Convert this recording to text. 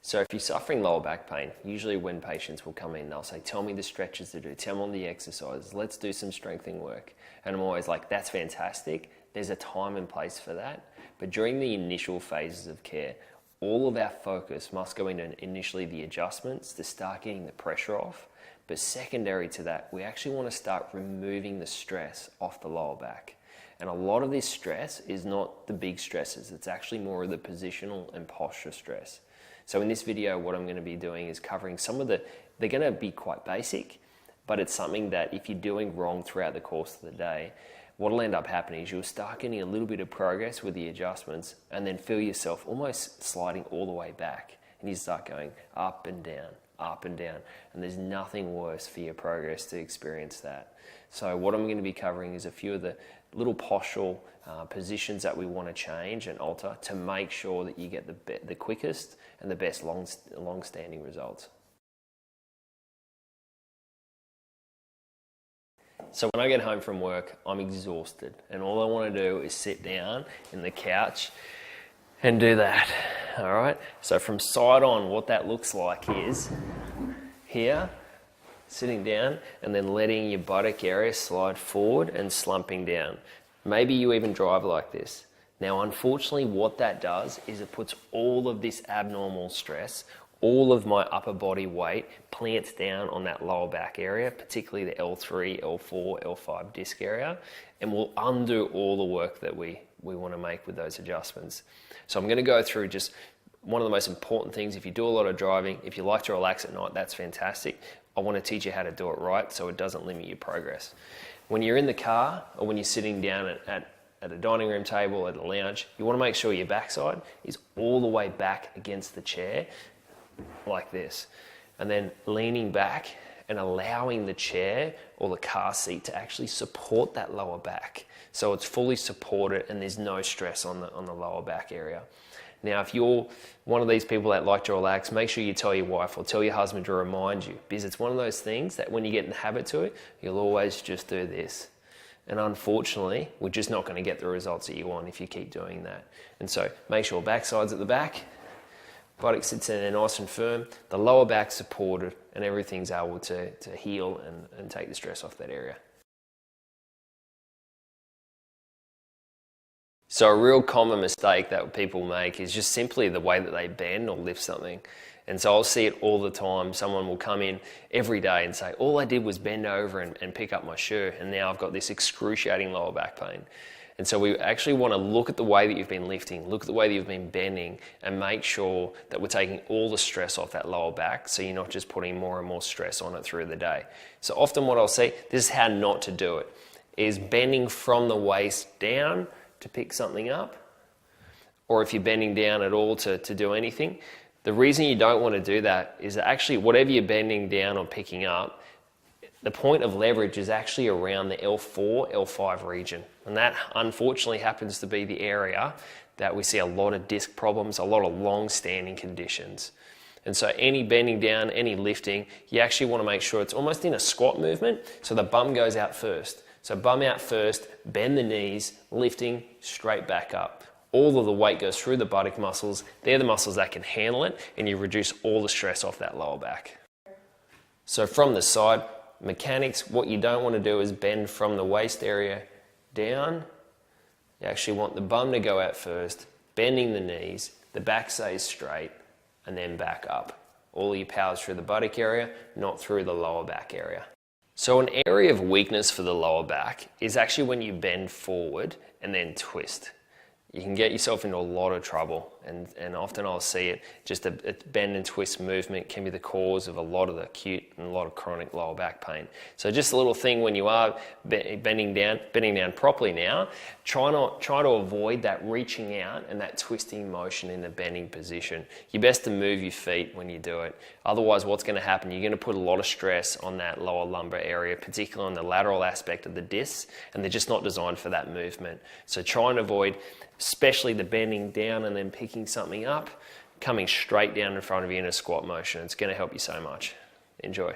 So if you're suffering lower back pain, usually when patients will come in, they'll say, tell me the stretches to do, tell me the exercises, let's do some strengthening work. And I'm always like, that's fantastic. There's a time and place for that. But during the initial phases of care, all of our focus must go into initially the adjustments to start getting the pressure off. But secondary to that, we actually want to start removing the stress off the lower back. And a lot of this stress is not the big stresses. It's actually more of the positional and posture stress. So in this video, what I'm going to be doing is covering some of they're going to be quite basic, but it's something that if you're doing wrong throughout the course of the day, what'll end up happening is you'll start getting a little bit of progress with the adjustments and then feel yourself almost sliding all the way back. And you start going up and down, up and down. And there's nothing worse for your progress to experience that. So what I'm going to be covering is a few of the little postural positions that we want to change and alter to make sure that you get the quickest and the best long-standing results. So when I get home from work, I'm exhausted, and all I want to do is sit down in the couch and do that. All right. So from side on, what that looks like is here, sitting down, and then letting your buttock area slide forward and slumping down. Maybe you even drive like this. Now, unfortunately, what that does is it puts all of this abnormal stress, all of my upper body weight plants down on that lower back area, particularly the L3, L4, L5 disc area, and will undo all the work that we want to make with those adjustments. So I'm going to go through just one of the most important things. If you do a lot of driving, if you like to relax at night, that's fantastic. I want to teach you how to do it right so it doesn't limit your progress. When you're in the car or when you're sitting down at a dining room table, at a lounge, you want to make sure your backside is all the way back against the chair, like this. And then leaning back and allowing the chair or the car seat to actually support that lower back. So it's fully supported and there's no stress on the lower back area. Now, if you're one of these people that like to relax, make sure you tell your wife or tell your husband to remind you, because it's one of those things that when you get in the habit to it, you'll always just do this. And unfortunately, we're just not going to get the results that you want if you keep doing that. And so make sure backside's at the back, buttock sits in there nice and firm, the lower back supported, and everything's able to heal and take the stress off that area. So a real common mistake that people make is just simply the way that they bend or lift something. And so I'll see it all the time. Someone will come in every day and say, all I did was bend over and pick up my shirt, and now I've got this excruciating lower back pain. And so we actually want to look at the way that you've been lifting, look at the way that you've been bending, and make sure that we're taking all the stress off that lower back so you're not just putting more and more stress on it through the day. So often what I'll say, this is how not to do it, is bending from the waist down to pick something up, or if you're bending down at all to do anything. The reason you don't want to do that is that actually whatever you're bending down or picking up, the point of leverage is actually around the L4, L5 region. And that unfortunately happens to be the area that we see a lot of disc problems, a lot of long-standing conditions. And so any bending down, any lifting, you actually want to make sure it's almost in a squat movement, so the bum goes out first. So bum out first, bend the knees, lifting straight back up. All of the weight goes through the buttock muscles. They're the muscles that can handle it, and you reduce all the stress off that lower back. So from the side, mechanics, what you don't want to do is bend from the waist area down. You actually want the bum to go out first, bending the knees, the back stays straight, and then back up. All your power's through the buttock area, not through the lower back area. So an area of weakness for the lower back is actually when you bend forward and then twist. You can get yourself into a lot of trouble, and often I'll see it, just a bend and twist movement can be the cause of a lot of the acute and a lot of chronic lower back pain. So just a little thing when you are bending down properly now, try to avoid that reaching out and that twisting motion in the bending position. You're best to move your feet when you do it. Otherwise, what's going to happen, you're going to put a lot of stress on that lower lumbar area, particularly on the lateral aspect of the discs, and they're just not designed for that movement. So try and avoid especially the bending down and then picking something up, coming straight down in front of you in a squat motion. It's going to help you so much. Enjoy.